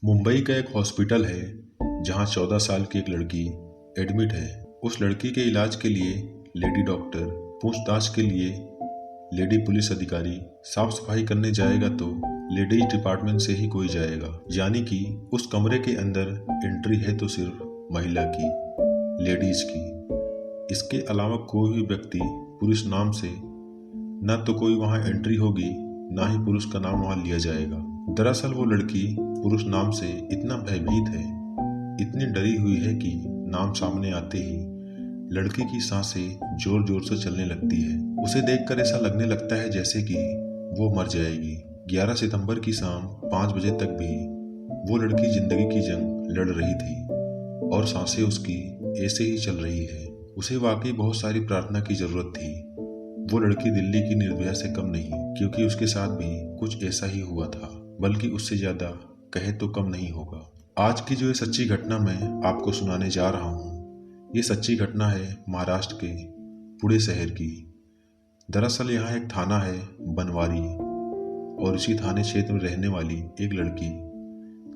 मुंबई का एक हॉस्पिटल है जहां 14 साल की एक लड़की एडमिट है। उस लड़की के इलाज के लिए लेडी डॉक्टर, पूछताछ के लिए लेडी पुलिस अधिकारी, साफ सफाई करने जाएगा तो लेडीज डिपार्टमेंट से ही कोई जाएगा। यानी कि उस कमरे के अंदर एंट्री है तो सिर्फ महिला की, लेडीज की। इसके अलावा कोई भी व्यक्ति पुरुष नाम से न तो कोई वहां एंट्री होगी, ना ही पुरुष का नाम वहां लिया जाएगा। दरअसल वो लड़की पुरुष नाम से इतना भयभीत है, इतनी डरी हुई है कि नाम सामने आते ही लड़की की सांसें जोर जोर से चलने लगती है। उसे देखकर ऐसा लगने लगता है जैसे कि वो मर जाएगी। 11 सितंबर की शाम 5 बजे तक भी वो लड़की जिंदगी की जंग लड़ रही थी और सांसें उसकी ऐसे ही चल रही है। उसे वाकई बहुत सारी प्रार्थना की जरूरत थी। वो लड़की दिल्ली की निर्भया से कम नहीं, क्योंकि उसके साथ भी कुछ ऐसा ही हुआ था, बल्कि उससे ज्यादा कहे तो कम नहीं होगा। आज की जो ये सच्ची घटना मैं आपको सुनाने जा रहा हूँ, ये सच्ची घटना है महाराष्ट्र के पुणे शहर की। दरअसल यहाँ एक थाना है बनवारी, और इसी थाने क्षेत्र में रहने वाली एक लड़की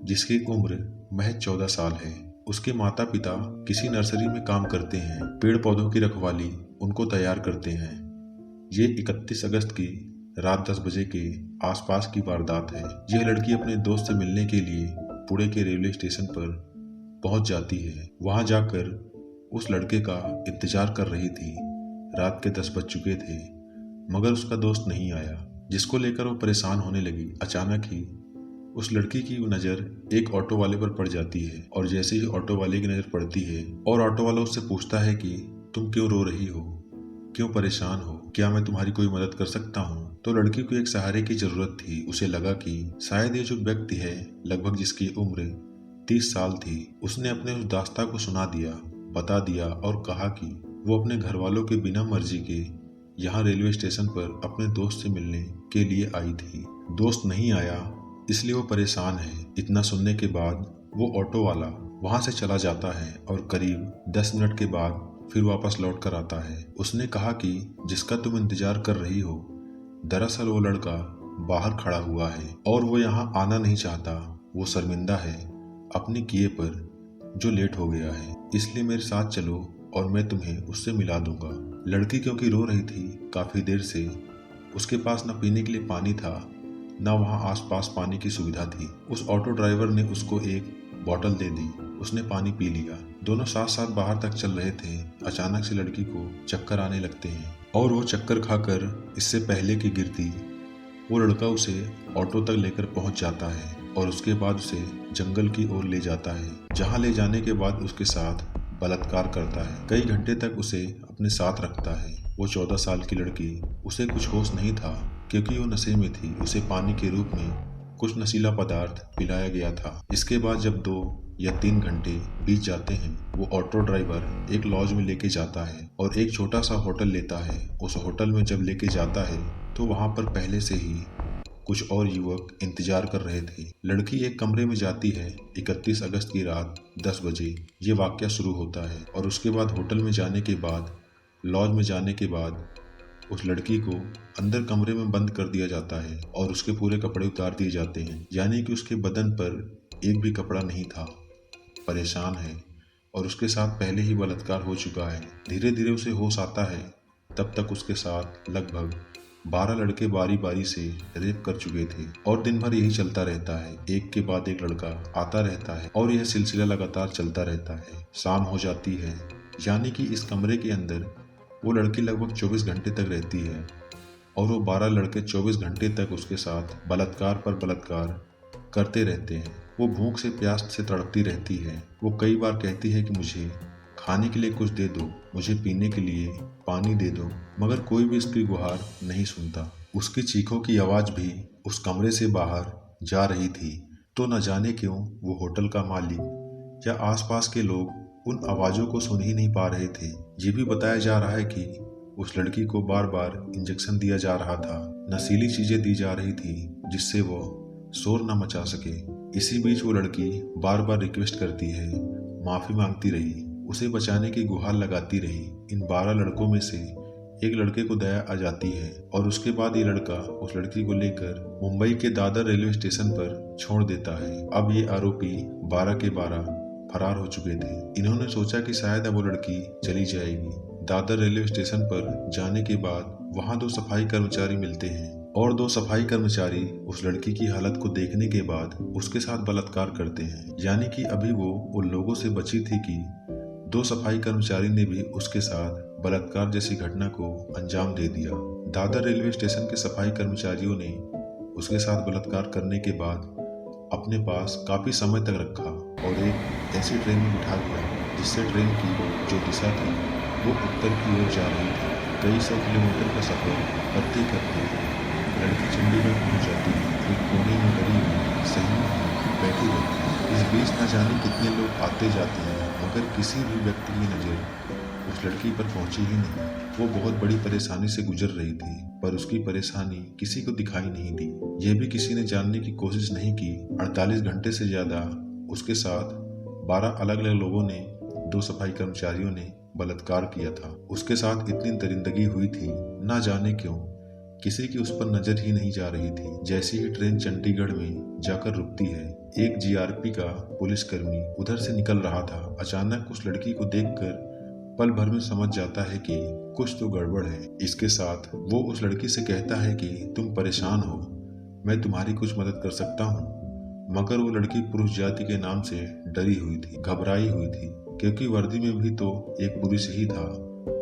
जिसकी उम्र महज 14 साल है। उसके माता पिता किसी नर्सरी में काम करते हैं, पेड़ पौधों की रखवाली उनको तैयार करते हैं। ये 31 अगस्त की रात 10 बजे के आसपास की वारदात है। यह लड़की अपने दोस्त से मिलने के लिए पुणे के रेलवे स्टेशन पर पहुंच जाती है। वहां जाकर उस लड़के का इंतजार कर रही थी। रात के 10 बज चुके थे, मगर उसका दोस्त नहीं आया, जिसको लेकर वो परेशान होने लगी। अचानक ही उस लड़की की नज़र एक ऑटो वाले पर पड़ जाती है, और जैसे ही ऑटो वाले की नज़र पड़ती है और ऑटो वाला उससे पूछता है कि तुम क्यों रो रही हो, क्यों परेशान हो, क्या मैं तुम्हारी कोई मदद कर सकता हूँ। तो लड़की को एक सहारे की जरूरत थी। उसे लगा कि शायद ये जो व्यक्ति है, लगभग जिसकी उम्र 30 साल थी, उसने अपने उस दास्ता को सुना दिया, बता दिया और कहा कि वो अपने घर वालों के बिना मर्जी के यहाँ रेलवे स्टेशन पर अपने दोस्त से मिलने के लिए आई थी। दोस्त नहीं आया, इसलिए वो परेशान है। इतना सुनने के बाद वो ऑटो वाला वहां से चला जाता है और करीब 10 मिनट के बाद फिर वापस लौट कर आता है। उसने कहा कि जिसका तुम इंतजार कर रही हो, दरअसल वो लड़का बाहर खड़ा हुआ है और वो यहाँ आना नहीं चाहता। वो शर्मिंदा है अपने किए पर जो लेट हो गया है, इसलिए मेरे साथ चलो और मैं तुम्हें उससे मिला दूंगा। लड़की क्योंकि रो रही थी काफी देर से, उसके पास न पीने के लिए पानी था, न वहाँ आसपास पानी की सुविधा थी। उस ऑटो ड्राइवर ने उसको एक बोतल दे दी। उसने पानी पी लिया। दोनों साथ साथ बाहर तक चल रहे थे। अचानक से लड़की को चक्कर आने लगते हैं, और वो चक्कर खाकर इससे पहले कि गिरती, वो लड़का उसे ऑटो तक लेकर पहुंच जाता है और उसके बाद उसे जंगल की ओर ले जाता है, जहां ले जाने के बाद उसके साथ बलात्कार करता है। कई घंटे तक उसे अपने साथ रखता है। वो 14 साल की लड़की, उसे कुछ होश नहीं था क्योंकि वो नशे में थी। उसे पानी के रूप में कुछ नशीला पदार्थ पिलाया गया था। इसके बाद जब 2 या 3 घंटे बीत जाते हैं, वो ऑटो ड्राइवर एक लॉज में लेके जाता है और एक छोटा सा होटल लेता है। उस होटल में जब लेके जाता है तो वहां पर पहले से ही कुछ और युवक इंतजार कर रहे थे। लड़की एक कमरे में जाती है। 31 अगस्त की रात 10 बजे ये वाकया शुरू होता है, और उसके बाद होटल में जाने के बाद, लॉज में जाने के बाद उस लड़की को अंदर कमरे में बंद कर दिया जाता है और उसके पूरे कपड़े उतार दिए जाते हैं। यानी कि उसके बदन पर एक भी कपड़ा नहीं था। परेशान है और उसके साथ पहले ही बलात्कार हो चुका है। धीरे धीरे उसे होश आता है। तब तक उसके साथ लगभग 12 लड़के बारी बारी से रेप कर चुके थे, और दिन भर यही चलता रहता है। एक के बाद एक लड़का आता रहता है और यह सिलसिला लगातार चलता रहता है। शाम हो जाती है, यानी कि इस कमरे के अंदर वो लड़की लगभग 24 घंटे तक रहती है, और वो 12 लड़के 24 घंटे तक उसके साथ बलात्कार पर बलात्कार करते रहते हैं। वो भूख से प्यास से तड़पती रहती है। वो कई बार कहती है कि मुझे खाने के लिए कुछ दे दो, मुझे पीने के लिए पानी दे दो, मगर कोई भी उसकी गुहार नहीं सुनता। उसकी चीखों की आवाज़ भी उस कमरे से बाहर जा रही थी। तो न जाने क्यों वो होटल का मालिक या आसपास के लोग उन आवाज़ों को सुन ही नहीं पा रहे थे। ये भी बताया जा रहा है कि उस लड़की को बार बार इंजेक्शन दिया जा रहा था, नशीली चीजें दी जा रही थी जिससे वो शोर न मचा सके। इसी बीच वो लड़की बार बार रिक्वेस्ट करती है, माफी मांगती रही, उसे बचाने की गुहार लगाती रही। इन 12 लड़कों में से एक लड़के को दया आ जाती है और उसके बाद ये लड़का उस लड़की को लेकर मुंबई के दादर रेलवे स्टेशन पर छोड़ देता है। अब ये आरोपी 12 के 12 फरार हो चुके थे। इन्होंने सोचा कि शायद अब वो लड़की चली जाएगी। दादर रेलवे स्टेशन पर जाने के बाद वहाँ 2 सफाई कर्मचारी मिलते हैं और 2 सफाई कर्मचारी उस लड़की की हालत को देखने के बाद उसके साथ बलात्कार करते हैं। यानी कि अभी वो उन लोगों से बची थी कि 2 सफाई कर्मचारी ने भी उसके साथ बलात्कार जैसी घटना को अंजाम दे दिया। दादर रेलवे स्टेशन के सफाई कर्मचारियों ने उसके साथ बलात्कार करने के बाद अपने पास काफी समय तक रखा और एक ऐसी ट्रेन में बिठा दिया जिससे ट्रेन की जो दिशा थी वो उत्तर की ओर जा रही थी। कई 100 किलोमीटर का सफर करते करते लड़की चंडीगढ़ पहुंच जाती है। एक कोने में डरी हुई सही बैठी रहती। इस बीच न जाने कितने लोग आते जाते हैं मगर किसी भी व्यक्ति की नज़र उस लड़की पर पहुंची ही नहीं। वो बहुत बड़ी परेशानी से गुजर रही थी पर उसकी परेशानी किसी को दिखाई नहीं दी। यह भी किसी ने जानने की कोशिश नहीं की 48 घंटे से ज्यादा उसके साथ 12 अलग अलग लोगों ने 2 सफाई कर्मचारियों ने बलात्कार किया था। उसके साथ इतनी दरिंदगी हुई थी ना जाने क्यों किसी की उस पर नजर ही नहीं जा रही थी। जैसी ही ट्रेन चंडीगढ़ में जाकर रुकती है एक जीआरपी का पुलिसकर्मी उधर से निकल रहा था। अचानक उस लड़की को देखकर पल भर में समझ जाता है कि कुछ तो गड़बड़ है। इसके साथ वो उस लड़की से कहता है कि तुम परेशान हो, मैं तुम्हारी कुछ मदद कर सकता हूँ। मगर वो लड़की पुरुष जाति के नाम से डरी हुई थी, घबराई हुई थी क्योंकि वर्दी में भी तो एक पुरुष ही था।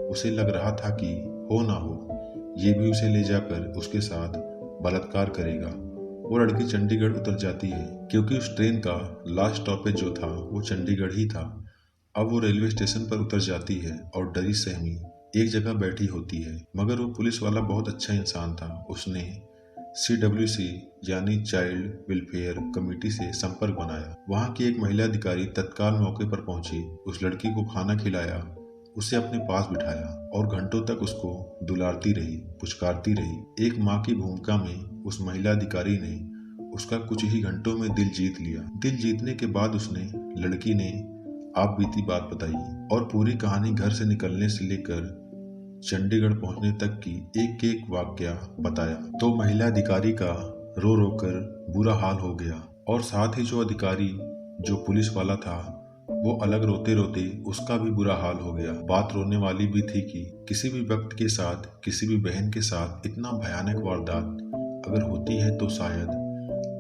उसे लग रहा था कि हो ना हो ये भी उसे ले जाकर उसके साथ बलात्कार करेगा। वो लड़की चंडीगढ़ उतर जाती है क्योंकि उस ट्रेन का लास्ट स्टॉपेज जो था वो चंडीगढ़ ही था। अब वो रेलवे स्टेशन पर उतर जाती है और डरी सहमी एक जगह बैठी होती है। मगर वो पुलिस वाला बहुत अच्छा इंसान था। उसने CWC यानी चाइल्ड वेलफेयर कमेटी से संपर्क बनाया। वहाँ की एक महिला अधिकारी तत्काल मौके पर पहुंची, उस लड़की को खाना खिलाया, उसे अपने पास बिठाया और घंटों तक उसको दुलारती रही, पुचकारती रही। एक माँ की भूमिका में उस महिला अधिकारी ने उसका कुछ ही घंटों में दिल जीत लिया। दिल जीतने के बाद उसने लड़की ने आप बीती बात बताई और पूरी कहानी घर से निकलने से लेकर चंडीगढ़ पहुंचने तक की एक एक वाकया बताया। तो महिला अधिकारी का रो रो कर बुरा हाल हो गया और साथ ही जो अधिकारी जो पुलिस वाला था वो अलग रोते रोते उसका भी बुरा हाल हो गया। बात रोने वाली भी थी कि किसी भी व्यक्ति के साथ किसी भी बहन के साथ इतना भयानक वारदात अगर होती है तो शायद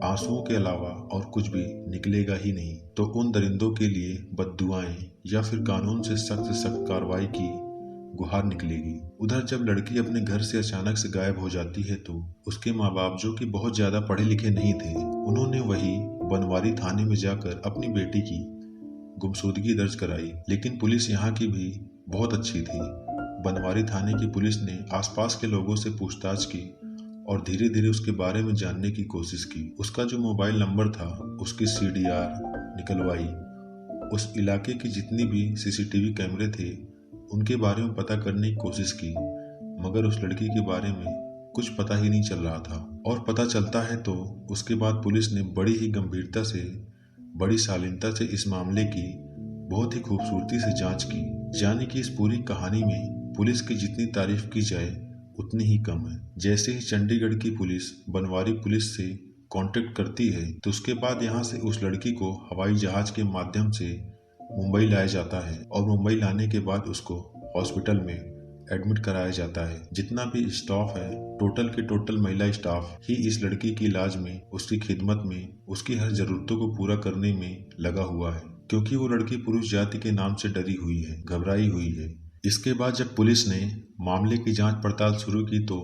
आंसुओं के अलावा और कुछ भी निकलेगा ही नहीं। तो उन दरिंदों के लिए बद्दुआएं या फिर कानून से सख्त कार्रवाई की गुहार निकलेगी। उधर जब लड़की अपने घर से अचानक से गायब हो जाती है तो उसके माँ बाप जो कि बहुत ज्यादा पढ़े लिखे नहीं थे उन्होंने वही बनवारी थाने में जाकर अपनी बेटी की गुमशुदगी दर्ज कराई। लेकिन पुलिस यहाँ की भी बहुत अच्छी थी। बनवारी थाने की पुलिस ने आसपास के लोगों से पूछताछ की और धीरे धीरे उसके बारे में जानने की कोशिश की। उसका जो मोबाइल नंबर था उसकी CDR निकलवाई। उस इलाके की जितनी भी CCTV कैमरे थे उनके बारे में पता करने की कोशिश की मगर उस लड़की के बारे में कुछ पता ही नहीं चल रहा था। और पता चलता है तो उसके बाद पुलिस ने बड़ी ही गंभीरता से बड़ी शालीनता से इस मामले की बहुत ही खूबसूरती से जांच की। यानी कि इस पूरी कहानी में पुलिस की जितनी तारीफ की जाए उतनी ही कम है। जैसे ही चंडीगढ़ की पुलिस बनवारी पुलिस से कांटेक्ट करती है तो उसके बाद यहाँ से उस लड़की को हवाई जहाज के माध्यम से मुंबई लाया जाता है और मुंबई लाने के बाद उसको हॉस्पिटल में एडमिट कराया जाता है। जितना भी स्टाफ है टोटल के टोटल महिला स्टाफ ही इस लड़की की इलाज में, उसकी खिदमत में, उसकी हर जरूरतों को पूरा करने में लगा हुआ है क्योंकि वो लड़की पुरुष जाति के नाम से डरी हुई है, घबराई हुई है। इसके बाद जब पुलिस ने मामले की जांच पड़ताल शुरू की तो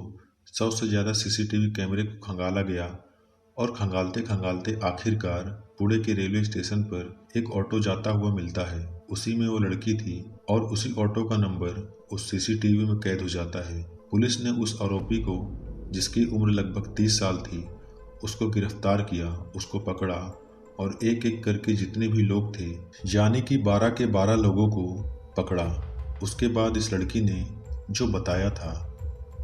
100 से ज़्यादा CCTV कैमरे को खंगाला गया और खंगालते खंगालते आखिरकार पुणे के रेलवे स्टेशन पर एक ऑटो जाता हुआ मिलता है। उसी में वो लड़की थी और उसी ऑटो का नंबर उस CCTV में कैद हो जाता है। पुलिस ने उस आरोपी को जिसकी उम्र लगभग 30 साल थी उसको गिरफ्तार किया, उसको पकड़ा और एक एक करके जितने भी लोग थे यानी कि 12 के 12 लोगों को पकड़ा। उसके बाद इस लड़की ने जो बताया था,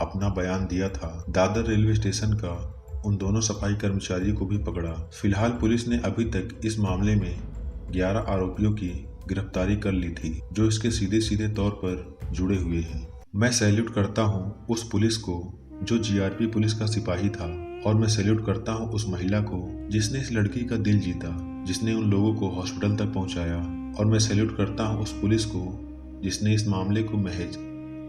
अपना बयान दिया था, दादर रेलवे स्टेशन का उन दोनों सफाई कर्मचारियों को भी पकड़ा। फिलहाल पुलिस ने अभी तक इस मामले में 11 आरोपियों की गिरफ्तारी कर ली थी जो इसके सीधे सीधे तौर पर जुड़े हुए हैं। मैं सैल्यूट करता हूँ उस पुलिस को जो जीआरपी पुलिस का सिपाही था, और मैं सैल्यूट करता हूँ उस महिला को जिसने इस लड़की का दिल जीता, जिसने उन लोगों को हॉस्पिटल तक पहुँचाया। और मैं सैल्यूट करता हूँ उस पुलिस को जिसने इस मामले को महज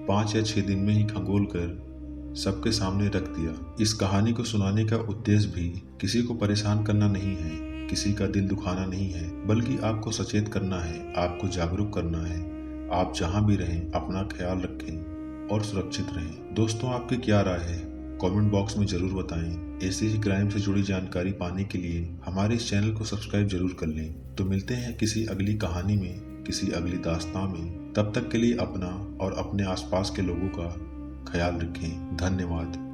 5 या 6 दिन में ही खंगोल कर सबके सामने रख दिया। इस कहानी को सुनाने का उद्देश्य भी किसी को परेशान करना नहीं है, किसी का दिल दुखाना नहीं है, बल्कि आपको सचेत करना है, आपको जागरूक करना है। आप जहाँ भी रहें अपना ख्याल रखें और सुरक्षित रहें। दोस्तों, आपकी क्या राय है? कमेंट बॉक्स में जरूर बताएं। ऐसी ही क्राइम से जुड़ी जानकारी पाने के लिए हमारे इस चैनल को सब्सक्राइब जरूर कर लें। तो मिलते हैं किसी अगली कहानी में, किसी अगली दास्तां में। तब तक के लिए अपना और अपने आसपास के लोगों का ख्याल रखें। धन्यवाद।